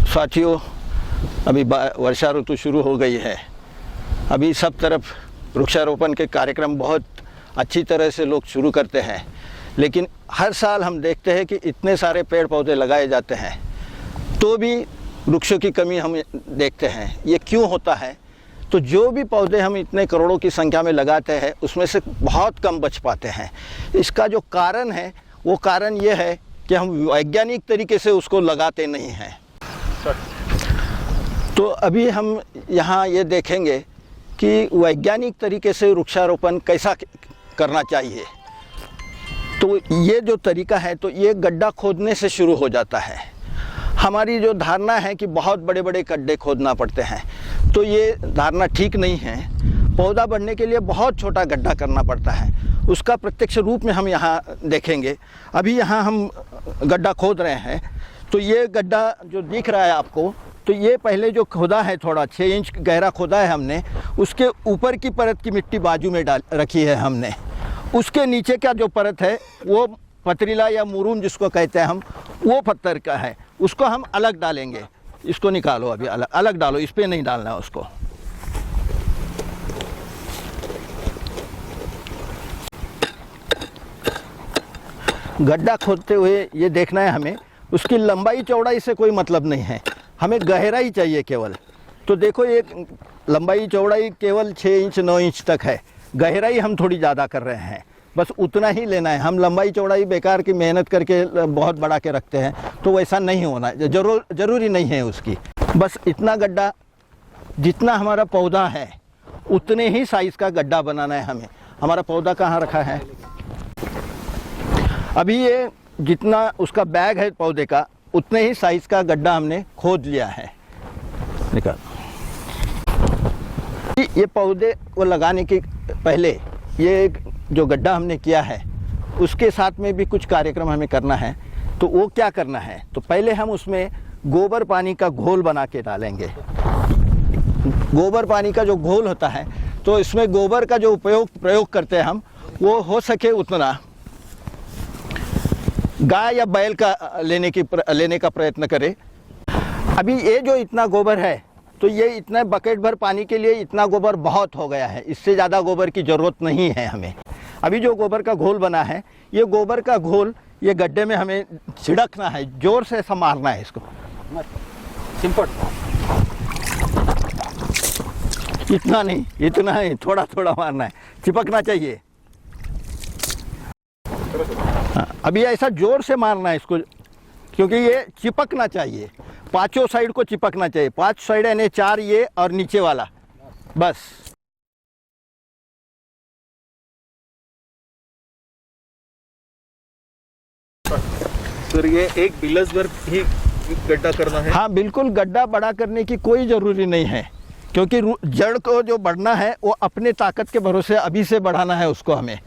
साथियों, अभी वर्षा ऋतु शुरू हो गई है। अभी सब तरफ वृक्षारोपण के कार्यक्रम बहुत अच्छी तरह से लोग शुरू करते हैं, लेकिन हर साल हम देखते हैं कि इतने सारे पेड़ पौधे लगाए जाते हैं तो भी वृक्षों की कमी हम देखते हैं। ये क्यों होता है? तो जो भी पौधे हम इतने करोड़ों की संख्या में लगाते हैं उसमें से बहुत कम बच पाते हैं। इसका जो कारण है वो कारण ये है कि हम वैज्ञानिक तरीके से उसको लगाते नहीं हैं। तो अभी हम यहाँ ये देखेंगे कि वैज्ञानिक तरीके से वृक्षारोपण कैसा करना चाहिए। तो ये जो तरीका है तो ये गड्ढा खोदने से शुरू हो जाता है। हमारी जो धारणा है कि बहुत बड़े बड़े गड्ढे खोदना पड़ते हैं, तो ये धारणा ठीक नहीं है। पौधा बढ़ने के लिए बहुत छोटा गड्ढा करना पड़ता है। उसका प्रत्यक्ष रूप में हम यहाँ देखेंगे। अभी यहाँ हम गड्ढा खोद रहे हैं, तो ये गड्ढा जो दिख रहा है आपको, तो ये पहले जो खोदा है थोड़ा 6 इंच गहरा खोदा है हमने, उसके ऊपर की परत की मिट्टी बाजू में डाल रखी है हमने। उसके नीचे का जो परत है वो पथरीला या मुरूम जिसको कहते हैं हम, वो पत्थर का है, उसको हम अलग डालेंगे। इसको निकालो, अभी अलग अलग डालो, इस पर नहीं डालना है उसको। गड्ढा खोदते हुए ये देखना है हमें, उसकी लंबाई चौड़ाई से कोई मतलब नहीं है, हमें गहराई चाहिए केवल। तो देखो ये लंबाई चौड़ाई केवल 6 इंच 9 इंच तक है, गहराई हम थोड़ी ज़्यादा कर रहे हैं, बस उतना ही लेना है। हम लंबाई चौड़ाई बेकार की मेहनत करके बहुत बड़ा के रखते हैं, तो वैसा नहीं होना, ज़रूरी नहीं है उसकी। बस इतना गड्ढा, जितना हमारा पौधा है उतने ही साइज़ का गड्ढा बनाना है हमें। हमारा पौधा कहाँ रखा है? अभी ये जितना उसका बैग है पौधे का, उतने ही साइज़ का गड्ढा हमने खोद लिया है। निकाल। ये पौधे को लगाने के पहले ये जो गड्ढा हमने किया है उसके साथ में भी कुछ कार्यक्रम हमें करना है। तो वो क्या करना है? तो पहले हम उसमें गोबर पानी का घोल बना के डालेंगे। गोबर पानी का जो घोल होता है, तो इसमें गोबर का जो प्रयोग करते हैं हम, वो हो सके उतना गाय या बैल का लेने का प्रयत्न करें। अभी ये जो इतना गोबर है, तो ये इतना बकेट भर पानी के लिए इतना गोबर बहुत हो गया है, इससे ज़्यादा गोबर की ज़रूरत नहीं है हमें। अभी जो गोबर का घोल बना है, ये गोबर का घोल ये गड्ढे में हमें छिड़कना है, जोर से ऐसा मारना है इसको। सिंपल, इतना नहीं, इतना नहीं, थोड़ा थोड़ा मारना है, चिपकना चाहिए। हाँ, अभी ऐसा जोर से मारना है इसको, क्योंकि ये चिपकना चाहिए, 5 साइड को चिपकना चाहिए। 5 साइड यानी 4 ये और नीचे वाला, बस। सर, ये एक बिलस भर ही गड्ढा करना है? हाँ बिल्कुल, गड्ढा बड़ा करने की कोई ज़रूरी नहीं है, क्योंकि जड़ को जो बढ़ना है वो अपने ताकत के भरोसे अभी से बढ़ाना है उसको हमें।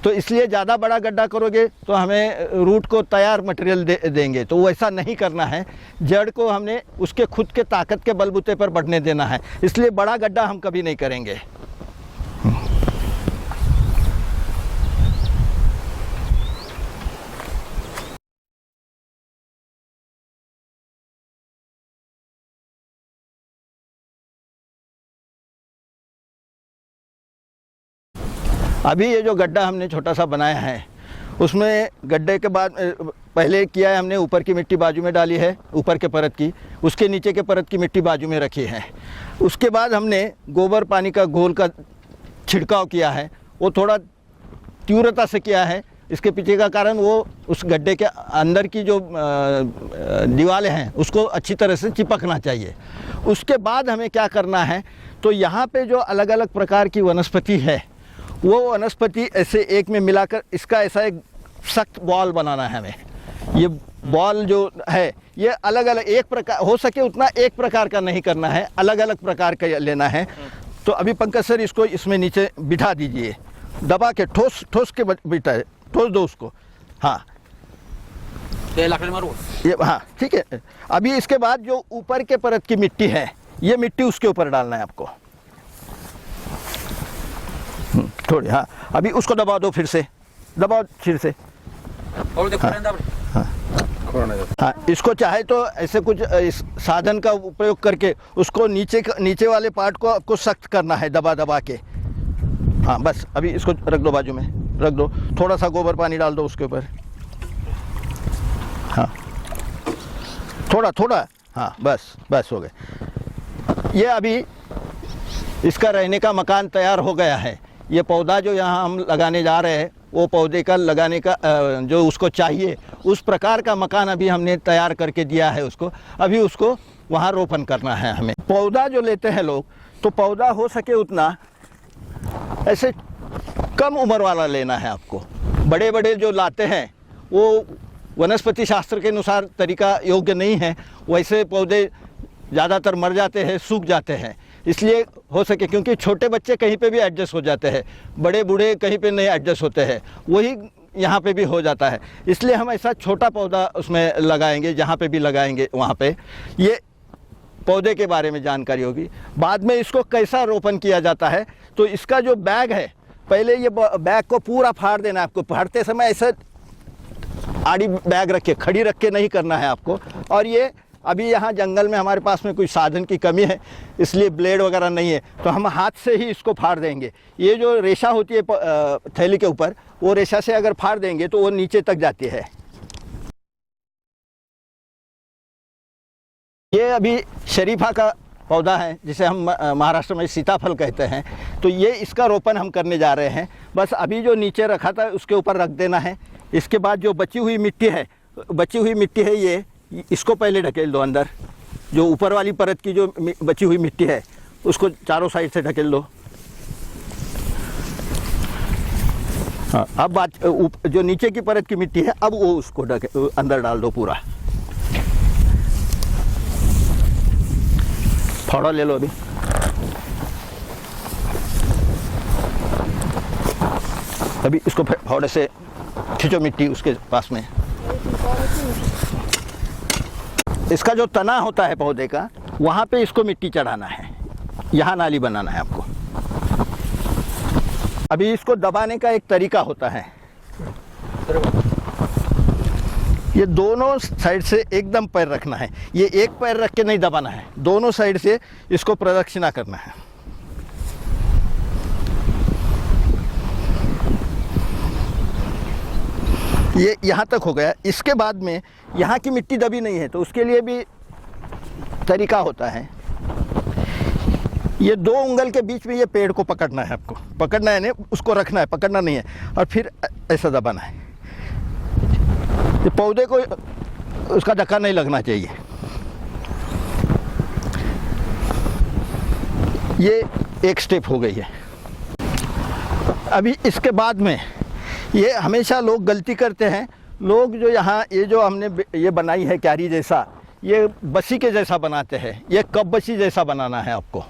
तो इसलिए ज़्यादा बड़ा गड्ढा करोगे तो हमें रूट को तैयार मटेरियल देंगे, तो वैसा नहीं करना है। जड़ को हमने उसके खुद के ताकत के बलबूते पर बढ़ने देना है, इसलिए बड़ा गड्ढा हम कभी नहीं करेंगे। अभी ये जो गड्ढा हमने छोटा सा बनाया है, उसमें गड्ढे के बाद पहले किया है हमने, ऊपर की मिट्टी बाजू में डाली है, ऊपर के परत की, उसके नीचे के परत की मिट्टी बाजू में रखी है। उसके बाद हमने गोबर पानी का घोल का छिड़काव किया है, वो थोड़ा तीव्रता से किया है। इसके पीछे का कारण वो उस गड्ढे के अंदर की जो दीवारें हैं उसको अच्छी तरह से चिपकना चाहिए। उसके बाद हमें क्या करना है, तो यहाँ पे जो अलग अलग प्रकार की वनस्पति है, वो वनस्पति ऐसे एक में मिलाकर इसका ऐसा एक सख्त बॉल बनाना है हमें। ये बॉल जो है ये अलग अलग, एक प्रकार हो सके उतना एक प्रकार का नहीं करना है, अलग अलग प्रकार का लेना है। तो अभी पंकज सर इसको इसमें नीचे बिठा दीजिए, दबा के ठोस के बिठा, ठोस दो उसको। हाँ ये, हाँ ठीक है। अभी इसके बाद जो ऊपर के परत की मिट्टी है, ये मिट्टी उसके ऊपर डालना है आपको थोड़ी। हाँ अभी उसको दबा दो, फिर से दबाओ, फिर से। और देखो, हाँ, हाँ। हाँ, इसको चाहे तो ऐसे कुछ इस साधन का उपयोग करके उसको नीचे वाले पार्ट को आपको सख्त करना है, दबा दबा के। हाँ बस, अभी इसको रख दो, बाजू में रख दो, थोड़ा सा गोबर पानी डाल दो उसके ऊपर। हाँ थोड़ा, हाँ बस हो गए। ये अभी इसका रहने का मकान तैयार हो गया है। ये पौधा जो यहाँ हम लगाने जा रहे हैं, वो पौधे का लगाने का जो उसको चाहिए उस प्रकार का मकान अभी हमने तैयार करके दिया है उसको। अभी उसको वहाँ रोपण करना है हमें। पौधा जो लेते हैं लोग, तो पौधा हो सके उतना ऐसे कम उम्र वाला लेना है आपको। बड़े बड़े जो लाते हैं वो वनस्पति शास्त्र के अनुसार तरीका योग्य नहीं है। वैसे पौधे ज़्यादातर मर जाते हैं, सूख जाते हैं। इसलिए हो सके, क्योंकि छोटे बच्चे कहीं पे भी एडजस्ट हो जाते हैं, बड़े बूढ़े कहीं पे नहीं एडजस्ट होते हैं, वही यहाँ पे भी हो जाता है। इसलिए हम ऐसा छोटा पौधा उसमें लगाएंगे, जहाँ पे भी लगाएंगे वहाँ पे ये पौधे के बारे में जानकारी होगी। बाद में इसको कैसा रोपण किया जाता है, तो इसका जो बैग है, पहले ये बैग को पूरा फाड़ देना है आपको। फाड़ते समय ऐसा आड़ी बैग रख के, खड़ी रख के नहीं करना है आपको। और ये अभी यहाँ जंगल में हमारे पास में कोई साधन की कमी है, इसलिए ब्लेड वगैरह नहीं है, तो हम हाथ से ही इसको फाड़ देंगे। ये जो रेशा होती है थैली के ऊपर, वो रेशा से अगर फाड़ देंगे तो वो नीचे तक जाती है। ये अभी शरीफा का पौधा है, जिसे हम महाराष्ट्र में सीताफल कहते हैं। तो ये इसका रोपण हम करने जा रहे हैं। बस अभी जो नीचे रखा था उसके ऊपर रख देना है। इसके बाद जो बची हुई मिट्टी है ये, इसको पहले ढकेल दो अंदर। जो ऊपर वाली परत की जो बची हुई मिट्टी है उसको चारों साइड से ढकेल दो। हाँ, अब बात जो नीचे की परत की मिट्टी है, अब वो उसको अंदर डाल दो पूरा। फावड़ा ले लो अभी। अभी इसको फावड़े से खींचो मिट्टी उसके पास में। इसका जो तना होता है पौधे का, वहाँ पे इसको मिट्टी चढ़ाना है, यहाँ नाली बनाना है आपको। अभी इसको दबाने का एक तरीका होता है। ये दोनों साइड से एकदम पैर रखना है। ये एक पैर रख के नहीं दबाना है, दोनों साइड से इसको प्रदक्षिणा करना है। ये यहाँ तक हो गया। इसके बाद में यहाँ की मिट्टी दबी नहीं है, तो उसके लिए भी तरीका होता है। ये 2 उंगल के बीच में ये पेड़ को पकड़ना है आपको। पकड़ना है, नहीं उसको रखना है, पकड़ना नहीं है। और फिर ऐसा दबाना है। ये पौधे को उसका धक्का नहीं लगना चाहिए। ये एक स्टेप हो गई है। अभी इसके बाद में ये हमेशा लोग गलती करते हैं। लोग जो यहाँ ये जो हमने ये बनाई है क्यारी जैसा, ये बसी के जैसा बनाते हैं। ये कप बसी जैसा बनाना है आपको।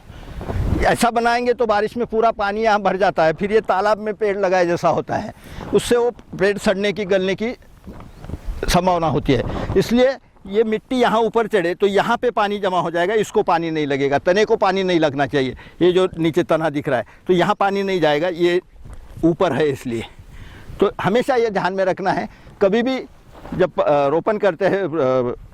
ऐसा बनाएंगे तो बारिश में पूरा पानी यहाँ भर जाता है, फिर ये तालाब में पेड़ लगाए जैसा होता है, उससे वो पेड़ सड़ने की, गलने की संभावना होती है। इसलिए ये मिट्टी यहाँ ऊपर चढ़े तो यहाँ पे पानी जमा हो जाएगा, इसको पानी नहीं लगेगा, तने को पानी नहीं लगना चाहिए। ये जो नीचे तना दिख रहा है तो यहाँ पानी नहीं जाएगा, ये ऊपर है इसलिए। तो हमेशा ये ध्यान में रखना है। कभी भी जब रोपण करते हैं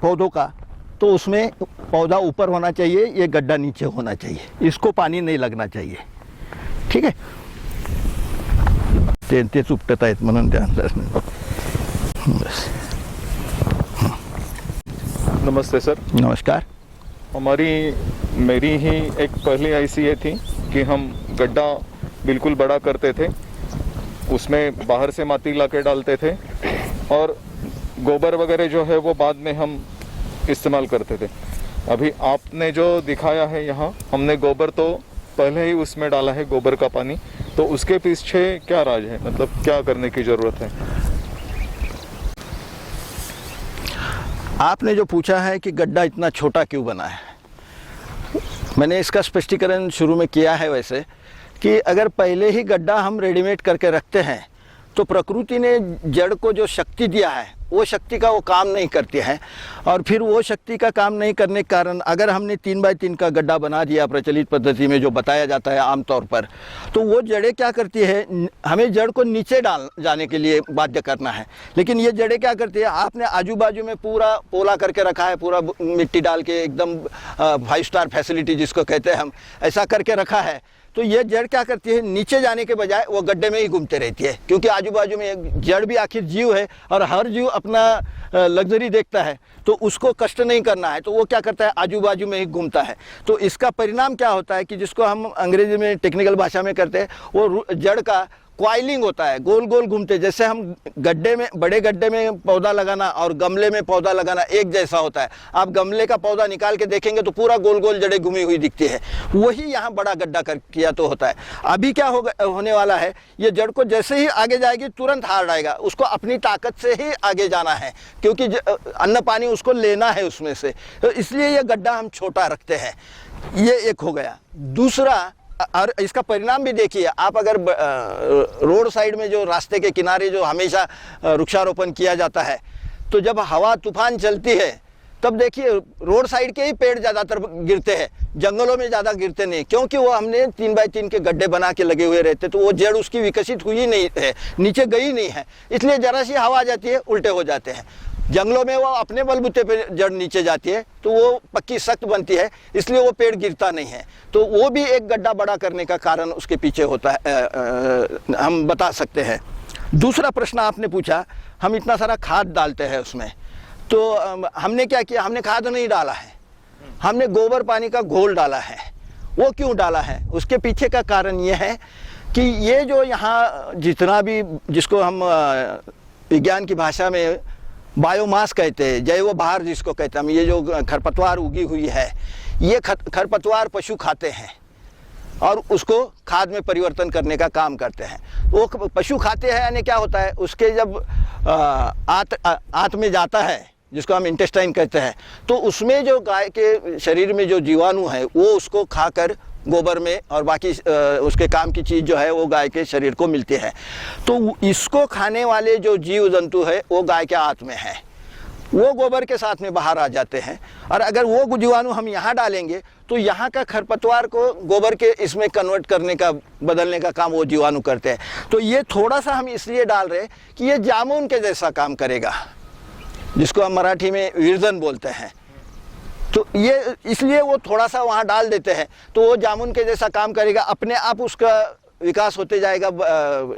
पौधों का, तो उसमें पौधा ऊपर होना चाहिए, ये गड्ढा नीचे होना चाहिए, इसको पानी नहीं लगना चाहिए। ठीक है। ते चुपटत आहेत म्हणून ध्यान रखना। बस। नमस्ते सर। नमस्कार। मेरी ही एक पहली ऐसी ये थी कि हम गड्ढा बिल्कुल बड़ा करते थे, उसमें बाहर से माटी ला के डालते थे और गोबर वगैरह जो है वो बाद में हम इस्तेमाल करते थे। अभी आपने जो दिखाया है यहाँ, हमने गोबर तो पहले ही उसमें डाला है, गोबर का पानी। तो उसके पीछे क्या राज है, मतलब क्या करने की ज़रूरत है? आपने जो पूछा है कि गड्ढा इतना छोटा क्यों बना है, मैंने इसका स्पष्टीकरण शुरू में किया है वैसे कि अगर पहले ही गड्ढा हम रेडीमेड करके रखते हैं तो प्रकृति ने जड़ को जो शक्ति दिया है वो शक्ति का वो काम नहीं करती है, और फिर वो शक्ति का काम नहीं करने के कारण अगर हमने 3 बाय 3 का गड्ढा बना दिया प्रचलित पद्धति में जो बताया जाता है आमतौर पर, तो वो जड़ें क्या करती है, हमें जड़ को नीचे डाल जाने के लिए बाध्य करना है। लेकिन ये जड़ें क्या करती है, आपने आजू बाजू में पूरा पोला करके रखा है, पूरा मिट्टी डाल के एकदम 5 स्टार फैसिलिटी जिसको कहते हैं हम, ऐसा करके रखा है, तो ये जड़ क्या करती है, नीचे जाने के बजाय वो गड्ढे में ही घूमते रहती है। क्योंकि आजू बाजू में जड़ भी आखिर जीव है और हर जीव अपना लग्जरी देखता है, तो उसको कष्ट नहीं करना है, तो वो क्या करता है, आजू बाजू में ही घूमता है। तो इसका परिणाम क्या होता है कि जिसको हम अंग्रेजी में टेक्निकल भाषा में करते हैं, वो जड़ का क्वाइलिंग होता है, गोल गोल घूमते। जैसे हम गड्ढे में, बड़े गड्ढे में पौधा लगाना और गमले में पौधा लगाना एक जैसा होता है। आप गमले का पौधा निकाल के देखेंगे तो पूरा गोल गोल जड़ें घूमी हुई दिखती है, वही यहाँ बड़ा गड्ढा कर किया तो होता है। अभी क्या होने वाला है, ये जड़ को जैसे ही आगे जाएगी तुरंत हार जाएगा, उसको अपनी ताकत से ही आगे जाना है, क्योंकि अन्न पानी उसको लेना है उसमें से, तो इसलिए ये गड्ढा हम छोटा रखते हैं। ये एक हो गया। दूसरा, और इसका परिणाम भी देखिए, आप अगर रोड साइड में जो रास्ते के किनारे जो हमेशा वृक्षारोपण किया जाता है, तो जब हवा तूफान चलती है तब देखिए रोड साइड के ही पेड़ ज़्यादातर गिरते हैं, जंगलों में ज़्यादा गिरते नहीं, क्योंकि वो हमने 3 बाय 3 के गड्ढे बना के लगे हुए रहते, तो वो जड़ उसकी विकसित हुई नहीं है, नीचे गई नहीं है, इसलिए जरा सी हवा आ जाती है उल्टे हो जाते हैं। जंगलों में वो अपने बलबूते पे जड़ नीचे जाती है तो वो पक्की सख्त बनती है, इसलिए वो पेड़ गिरता नहीं है। तो वो भी एक गड्ढा बड़ा करने का कारण उसके पीछे होता है, हम बता सकते हैं। दूसरा प्रश्न आपने पूछा, हम इतना सारा खाद डालते हैं उसमें, तो हमने क्या किया, हमने खाद नहीं डाला है, हमने गोबर पानी का घोल डाला है। वो क्यों डाला है, उसके पीछे का कारण ये है कि ये जो यहाँ जितना भी, जिसको हम विज्ञान की भाषा में बायोमास कहते हैं, जैव भार जिसको कहते हैं हम, ये जो खरपतवार उगी हुई है, ये खरपतवार पशु खाते हैं और उसको खाद में परिवर्तन करने का काम करते हैं। वो पशु खाते हैं, यानी क्या होता है, उसके जब आंत में जाता है, जिसको हम इंटेस्टाइन कहते हैं, तो उसमें जो गाय के शरीर में जो जीवाणु है वो उसको खाकर गोबर में और बाकी उसके काम की चीज़ जो है वो गाय के शरीर को मिलती है। तो इसको खाने वाले जो जीव जंतु है वो गाय के आंत में है, वो गोबर के साथ में बाहर आ जाते हैं, और अगर वो जीवाणु हम यहाँ डालेंगे तो यहाँ का खरपतवार को गोबर के इसमें कन्वर्ट करने का, बदलने का काम वो जीवाणु करते हैं। तो ये थोड़ा सा हम इसलिए डाल रहे हैं कि ये जामुन के जैसा काम करेगा, जिसको हम मराठी में विरजन बोलते हैं। तो ये इसलिए वो थोड़ा सा वहाँ डाल देते हैं, तो वो जामुन के जैसा काम करेगा, अपने आप उसका विकास होते जाएगा,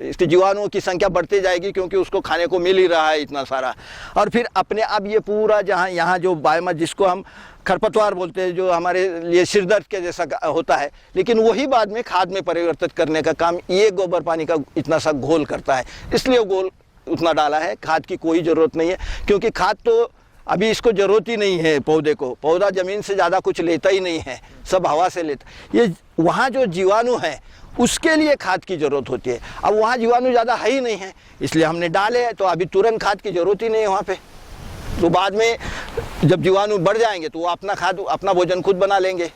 इसके जीवाणुओं की संख्या बढ़ती जाएगी, क्योंकि उसको खाने को मिल ही रहा है इतना सारा, और फिर अपने आप ये पूरा जहाँ यहाँ जो बायोमास, जिसको हम खरपतवार बोलते हैं, जो हमारे लिए सिरदर्द के जैसा होता है, लेकिन वही बाद में खाद में परिवर्तित करने का काम ये गोबर पानी का इतना सा घोल करता है। इसलिए घोल उतना डाला है, खाद की कोई ज़रूरत नहीं है, क्योंकि खाद तो अभी इसको ज़रूरत ही नहीं है पौधे को, पौधा ज़मीन से ज़्यादा कुछ लेता ही नहीं है, सब हवा से लेता। ये वहाँ जो जीवाणु है उसके लिए खाद की ज़रूरत होती है। अब वहाँ जीवाणु ज़्यादा है ही नहीं है, इसलिए हमने डाले हैं, तो अभी तुरंत खाद की ज़रूरत ही नहीं है वहाँ पे। तो बाद में जब जीवाणु बढ़ जाएंगे तो वो अपना खाद, अपना भोजन खुद बना लेंगे।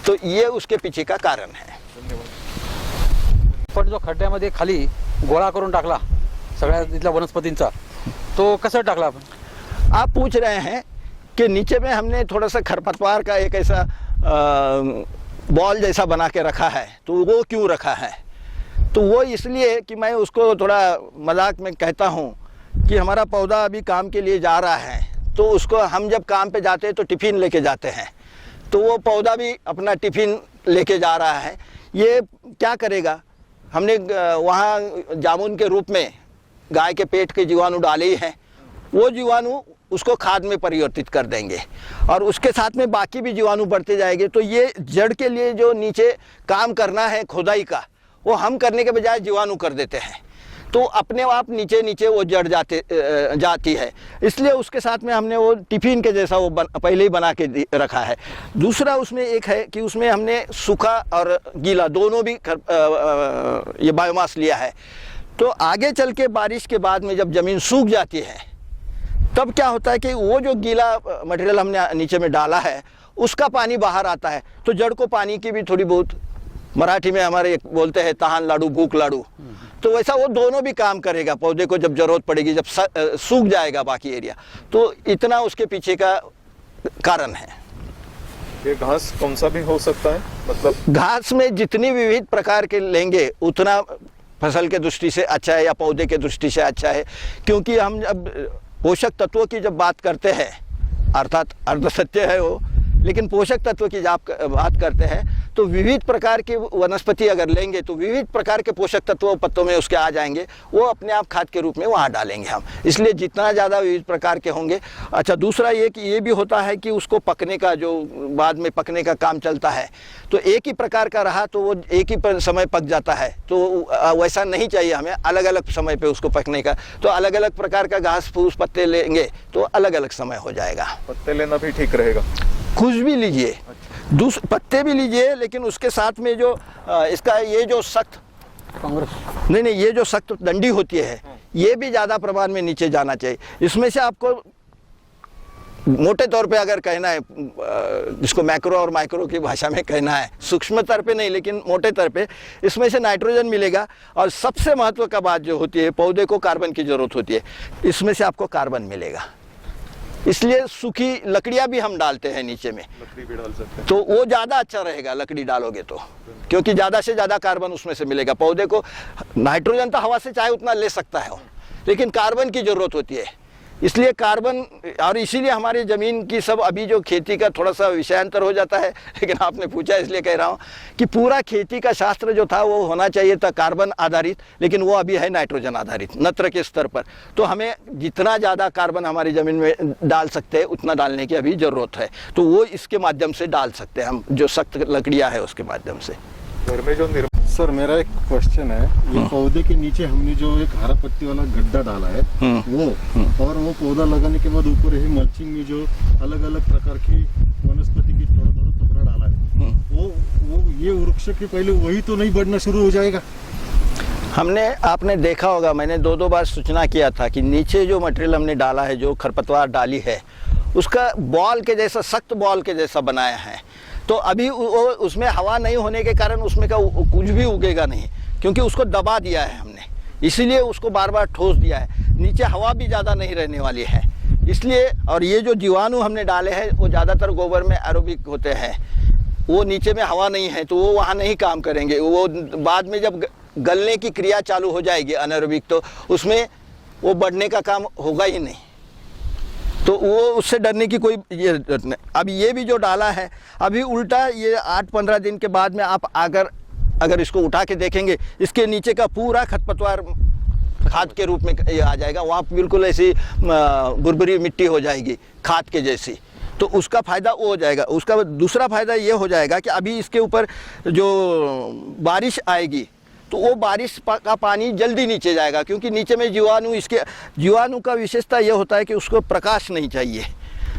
तो ये उसके पीछे का कारण है। पण जो खड्ड्यामध्ये खाली गोळा करून टाकला सगळ्या तिथल्या वनस्पतींचा, तो कसं टाकला आपण? आप पूछ रहे हैं कि नीचे में हमने थोड़ा सा खरपतवार का एक ऐसा बॉल जैसा बना के रखा है, तो वो क्यों रखा है? तो वो इसलिए कि मैं उसको थोड़ा मजाक में कहता हूँ कि हमारा पौधा अभी काम के लिए जा रहा है, तो उसको हम जब काम पे जाते हैं तो टिफ़िन लेके जाते हैं, तो वो पौधा भी अपना टिफ़िन लेके जा रहा है। ये क्या करेगा, हमने वहाँ जामुन के रूप में गाय के पेट के जीवाणु डाले ही हैं, वो जीवाणु उसको खाद में परिवर्तित कर देंगे और उसके साथ में बाकी भी जीवाणु बढ़ते जाएंगे। तो ये जड़ के लिए जो नीचे काम करना है खुदाई का, वो हम करने के बजाय जीवाणु कर देते हैं, तो अपने आप नीचे नीचे वो जड़ जाती है। इसलिए उसके साथ में हमने वो टिफ़िन के जैसा वो पहले ही बना के रखा है। दूसरा उसमें एक है कि उसमें हमने सूखा और गीला दोनों भी ये बायोमास लिया है। तो आगे चल के बारिश के बाद में जब ज़मीन सूख जाती है तब क्या होता है कि वो जो गीला मटेरियल हमने नीचे में डाला है उसका पानी बाहर आता है, तो जड़ को पानी की भी थोड़ी बहुत, मराठी में हमारे बोलते हैं तहान लाडू भूख लाडू, तो वैसा वो दोनों भी काम करेगा। पौधे को जब जरूरत पड़ेगी, जब सूख जाएगा बाकी एरिया, तो इतना उसके पीछे का कारण है। ये घास कौन सा भी हो सकता है, मतलब घास में जितनी विविध प्रकार के लेंगे उतना फसल के दृष्टि से अच्छा है या पौधे के दृष्टि से अच्छा है। क्योंकि हम जब पोषक तत्वों की जब बात करते हैं, अर्थात अर्ध सत्य है वो, लेकिन पोषक तत्व की जब बात करते हैं तो विविध प्रकार की वनस्पति अगर लेंगे तो विविध प्रकार के पोषक तत्व पत्तों में उसके आ जाएंगे, वो अपने आप खाद के रूप में वहाँ डालेंगे हम। इसलिए जितना ज़्यादा विविध प्रकार के होंगे। अच्छा, दूसरा ये कि ये भी होता है कि उसको पकने का, जो बाद में पकने का काम चलता है, तो एक ही प्रकार का रहा तो वो एक ही समय पक जाता है। तो वैसा नहीं चाहिए हमें, अलग अलग समय पर उसको पकने का। तो अलग अलग प्रकार का घास फूस पत्ते लेंगे तो अलग अलग समय हो जाएगा। पत्ते लेना भी ठीक रहेगा? कुछ भी लीजिए, पत्ते भी लीजिए, लेकिन उसके साथ में जो इसका ये जो सख्त नहीं, ये जो सख्त डंडी होती है, ये भी ज़्यादा प्रमाण में नीचे जाना चाहिए। इसमें से आपको मोटे तौर पे अगर कहना है, जिसको मैक्रो और माइक्रो की भाषा में कहना है, सूक्ष्म स्तर पे नहीं लेकिन मोटे स्तर पे, इसमें से नाइट्रोजन मिलेगा। और सबसे महत्व का बात जो होती है, पौधे को कार्बन की ज़रूरत होती है, इसमें से आपको कार्बन मिलेगा। इसलिए सूखी लकड़ियाँ भी हम डालते हैं नीचे में, लकड़ी भी डाल सकते हैं, तो वो ज़्यादा अच्छा रहेगा लकड़ी डालोगे तो, क्योंकि ज़्यादा से ज़्यादा कार्बन उसमें से मिलेगा। पौधे को नाइट्रोजन तो हवा से चाहे उतना ले सकता है वो, लेकिन कार्बन की ज़रूरत होती है। इसलिए कार्बन, और इसीलिए हमारी ज़मीन की सब अभी जो खेती का थोड़ा सा विषयांतर हो जाता है, लेकिन आपने पूछा इसलिए कह रहा हूँ कि पूरा खेती का शास्त्र जो था वो होना चाहिए था कार्बन आधारित, लेकिन वो अभी है नाइट्रोजन आधारित नत्र के स्तर पर। तो हमें जितना ज़्यादा कार्बन हमारी ज़मीन में डाल सकते हैं उतना डालने की अभी ज़रूरत है। तो वो इसके माध्यम से डाल सकते हैं हम, जो सख्त लकड़ियाँ है उसके माध्यम से। घर में जो सर, मेरा एक क्वेश्चन है, ये पौधे के नीचे हमने जो एक हरा पत्ती वाला गड्ढा डाला है वो, और वो पौधा लगाने के बाद ऊपर ही मल्चिंग में जो अलग अलग प्रकार की वनस्पति की थोड़ा थोड़ा टुकड़ा डाला है, वो ये वृक्ष के पहले वही तो नहीं बढ़ना शुरू हो जाएगा? आपने देखा होगा, मैंने दो बार सूचना किया था कि नीचे जो मटेरियल हमने डाला है, जो खरपतवार डाली है, उसका बॉल के जैसा, सख्त बॉल के जैसा बनाया है। तो अभी उसमें हवा नहीं होने के कारण उसमें का कुछ भी उगेगा नहीं, क्योंकि उसको दबा दिया है हमने, इसीलिए उसको बार बार ठोस दिया है। नीचे हवा भी ज़्यादा नहीं रहने वाली है इसलिए। और ये जो जीवाणु हमने डाले हैं वो ज़्यादातर गोबर में एरोबिक होते हैं, वो नीचे में हवा नहीं है तो वो वहाँ नहीं काम करेंगे। वो बाद में जब गलने की क्रिया चालू हो जाएगी अनएरोबिक, तो उसमें वो बढ़ने का काम होगा ही नहीं। तो वो उससे डरने की कोई ये नहीं। अब ये भी जो डाला है, अभी उल्टा ये 8-15 दिन के बाद में आप अगर इसको उठा के देखेंगे, इसके नीचे का पूरा खरपतवार खाद के रूप में ये आ जाएगा। वहाँ बिल्कुल ऐसी बुरबुरी मिट्टी हो जाएगी खाद के जैसी, तो उसका फ़ायदा वो हो जाएगा। उसका दूसरा फ़ायदा ये हो जाएगा कि अभी इसके ऊपर जो बारिश आएगी तो वो बारिश का पानी जल्दी नीचे जाएगा, क्योंकि नीचे में जीवाणु का विशेषता ये होता है कि उसको प्रकाश नहीं चाहिए,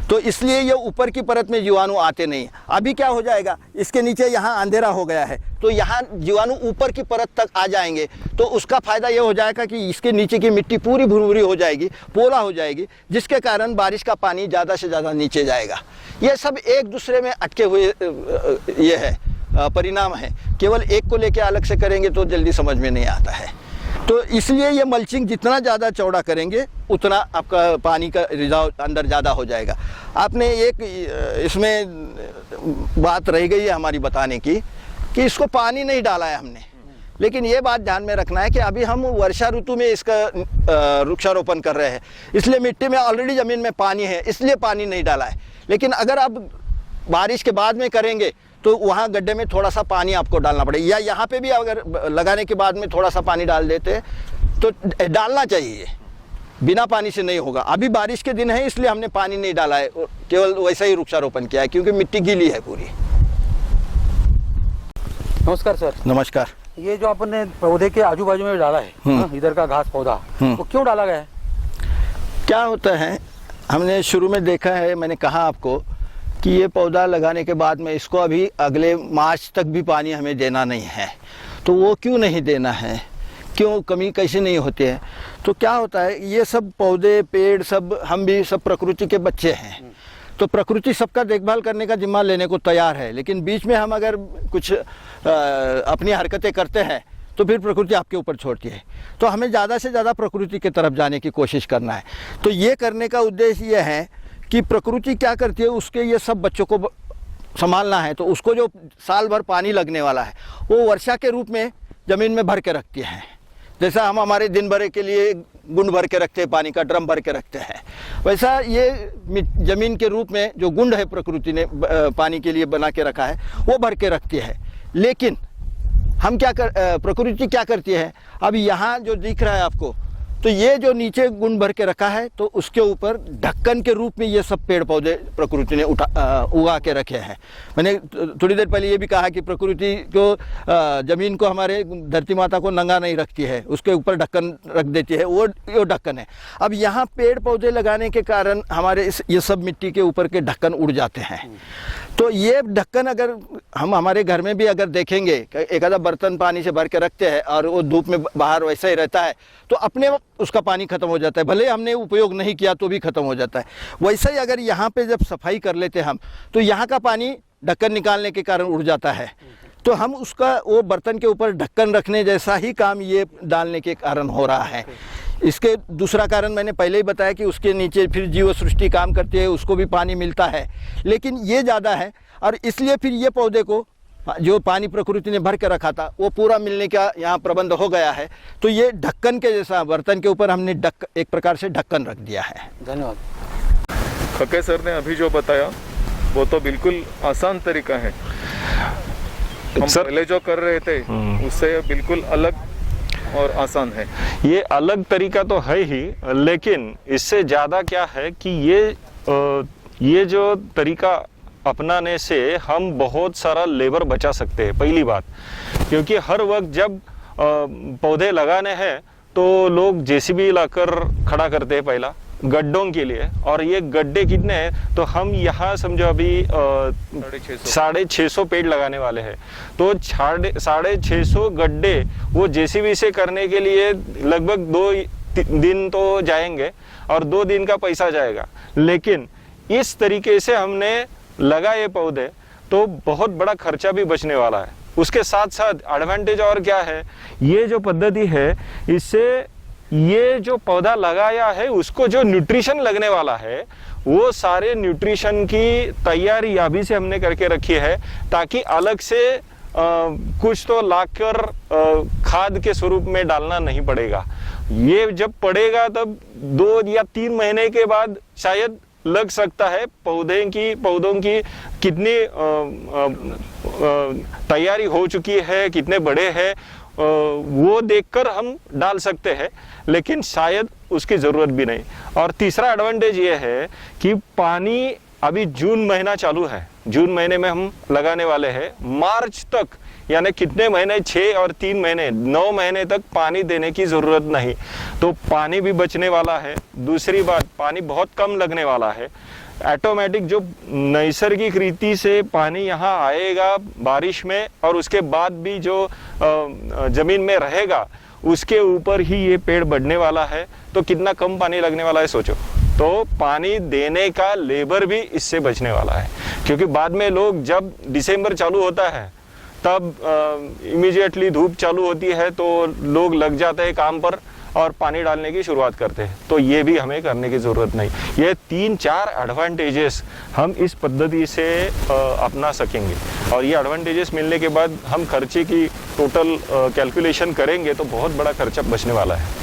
तो इसलिए ये ऊपर की परत में जीवाणु आते नहीं। अभी क्या हो जाएगा, इसके नीचे यहाँ अंधेरा हो गया है तो यहाँ जीवाणु ऊपर की परत तक आ जाएंगे, तो उसका फ़ायदा ये हो जाएगा कि इसके नीचे की मिट्टी पूरी भुरभुरी हो जाएगी, पोला हो जाएगी, जिसके कारण बारिश का पानी ज़्यादा से ज़्यादा नीचे जाएगा। ये सब एक दूसरे में अटके हुए ये है परिणाम है। केवल एक को लेके अलग से करेंगे तो जल्दी समझ में नहीं आता है। तो इसलिए ये मल्चिंग जितना ज़्यादा चौड़ा करेंगे उतना आपका पानी का रिजाव अंदर ज़्यादा हो जाएगा। आपने एक इसमें बात रह गई है हमारी बताने की कि इसको पानी नहीं डाला है हमने, लेकिन ये बात ध्यान में रखना है कि अभी हम वर्षा ऋतु में इसका वृक्षारोपण कर रहे हैं, इसलिए मिट्टी में ऑलरेडी ज़मीन में पानी है, इसलिए पानी नहीं डाला है। लेकिन अगर आप बारिश के बाद में करेंगे तो वहाँ गड्ढे में थोड़ा सा पानी आपको डालना पड़ेगा, या यहाँ पे भी अगर लगाने के बाद में थोड़ा सा पानी डाल देते तो डालना चाहिए, बिना पानी से नहीं होगा। अभी बारिश के दिन है इसलिए हमने पानी नहीं डाला है, केवल वैसा ही वृक्षारोपण किया है क्योंकि मिट्टी गीली है पूरी। नमस्कार सर। नमस्कार। ये जो आपने पौधे के आजू बाजू में डाला है, इधर का घास पौधा, वो क्यों डाला गया है? क्या होता है, हमने शुरू में देखा है, मैंने कहा आपको कि ये पौधा लगाने के बाद में इसको अभी अगले मार्च तक भी पानी हमें देना नहीं है। तो वो क्यों नहीं देना है, क्यों कमी कैसे नहीं होती है? तो क्या होता है, ये सब पौधे पेड़ सब हम भी सब प्रकृति के बच्चे हैं, तो प्रकृति सबका देखभाल करने का जिम्मा लेने को तैयार है। लेकिन बीच में हम अगर कुछ अपनी हरकतें करते हैं तो फिर प्रकृति आपके ऊपर छोड़ती है। तो हमें ज़्यादा से ज़्यादा प्रकृति की तरफ जाने की कोशिश करना है। तो ये करने का उद्देश्य ये है कि प्रकृति क्या करती है, उसके ये सब बच्चों को संभालना है। तो उसको जो साल भर पानी लगने वाला है वो वर्षा के रूप में ज़मीन में भर के रखती है। जैसा हम हमारे दिन भर के लिए गुंड भर के रखते हैं, पानी का ड्रम भर के रखते हैं, वैसा ये ज़मीन के रूप में जो गुंड है प्रकृति ने पानी के लिए बना के रखा है वो भर के रखती है। लेकिन हम प्रकृति क्या करती है, अब यहाँ जो दिख रहा है आपको, तो ये जो नीचे गुंड भर के रखा है तो उसके ऊपर ढक्कन के रूप में ये सब पेड़ पौधे प्रकृति ने उगा के रखे हैं। मैंने थोड़ी देर पहले ये भी कहा कि प्रकृति को ज़मीन को, हमारे धरती माता को नंगा नहीं रखती है, उसके ऊपर ढक्कन रख देती है, वो ढक्कन है। अब यहाँ पेड़ पौधे लगाने के कारण हमारे ये सब मिट्टी के ऊपर के ढक्कन उड़ जाते हैं। तो ये ढक्कन अगर हम हमारे घर में भी अगर देखेंगे, एक आधा बर्तन पानी से भर के रखते हैं और वो धूप में बाहर वैसा ही रहता है, तो अपने उसका पानी खत्म हो जाता है, भले हमने उपयोग नहीं किया तो भी खत्म हो जाता है। वैसे ही अगर यहाँ पे जब सफाई कर लेते हम, तो यहाँ का पानी ढक्कन निकालने के कारण उड़ जाता है। तो हम उसका वो बर्तन के ऊपर ढक्कन रखने जैसा ही काम ये डालने के कारण हो रहा है। इसके दूसरा कारण मैंने पहले ही बताया कि उसके नीचे फिर जीव सृष्टि काम करती है, उसको भी पानी मिलता है, लेकिन ये ज़्यादा है। और इसलिए फिर ये पौधे को जो पानी प्रकृति ने भर के रखा था वो पूरा मिलने का यहाँ प्रबंध हो गया है। तो ये ढक्कन के जैसा बर्तन के ऊपर हमने एक प्रकार से ढक्कन रख दिया है। धन्यवाद। खक्के सर ने अभी जो बताया वो तो बिल्कुल आसान तरीका है। हम पहले जो कर रहे थे उससे बिल्कुल अलग और आसान है। ये अलग तरीका तो है ही, लेकिन इससे ज़्यादा क्या है कि ये जो तरीका अपनाने से हम बहुत सारा लेबर बचा सकते हैं, पहली बात। क्योंकि हर वक्त जब पौधे लगाने हैं तो लोग जेसीबी लाकर खड़ा करते हैं पहला गड्ढों के लिए, और ये गड्ढे कितने हैं, तो हम यहाँ समझो अभी 650 पेड़ लगाने वाले हैं। तो 650 गड्ढे वो जेसीबी से करने के लिए लगभग 2 दिन तो जाएंगे और 2 दिन का पैसा जाएगा। लेकिन इस तरीके से हमने लगाए पौधे तो बहुत बड़ा खर्चा भी बचने वाला है। उसके साथ साथ एडवांटेज और क्या है, ये जो पद्धति है इससे ये जो पौधा लगाया है उसको जो न्यूट्रिशन लगने वाला है वो सारे न्यूट्रिशन की तैयारी अभी से हमने करके रखी है, ताकि अलग से कुछ तो लाकर खाद के स्वरूप में डालना नहीं पड़ेगा। ये जब पड़ेगा तब 2 या 3 महीने के बाद शायद लग सकता है पौधों की कितनी तैयारी हो चुकी है, कितने बड़े हैं, वो देखकर हम डाल सकते हैं, लेकिन शायद उसकी ज़रूरत भी नहीं। और तीसरा एडवांटेज ये है कि पानी अभी जून महीना चालू है, जून महीने में हम लगाने वाले हैं, मार्च तक यानी कितने महीने, 6 और 3 महीने, 9 महीने तक पानी देने की ज़रूरत नहीं। तो पानी भी बचने वाला है। दूसरी बात, पानी बहुत कम लगने वाला है। ऑटोमेटिक जो नैसर्गिक रीति से पानी यहाँ आएगा बारिश में, और उसके बाद भी जो ज़मीन में रहेगा उसके ऊपर ही ये पेड़ बढ़ने वाला है। तो कितना कम पानी लगने वाला है सोचो। तो पानी देने का लेबर भी इससे बचने वाला है, क्योंकि बाद में लोग जब दिसंबर चालू होता है तब इमीडिएटली धूप चालू होती है तो लोग लग जाते हैं काम पर और पानी डालने की शुरुआत करते हैं। तो ये भी हमें करने की ज़रूरत नहीं। ये 3-4 एडवांटेजेस हम इस पद्धति से अपना सकेंगे, और ये एडवांटेजेस मिलने के बाद हम खर्चे की टोटल कैलकुलेशन करेंगे तो बहुत बड़ा खर्चा बचने वाला है।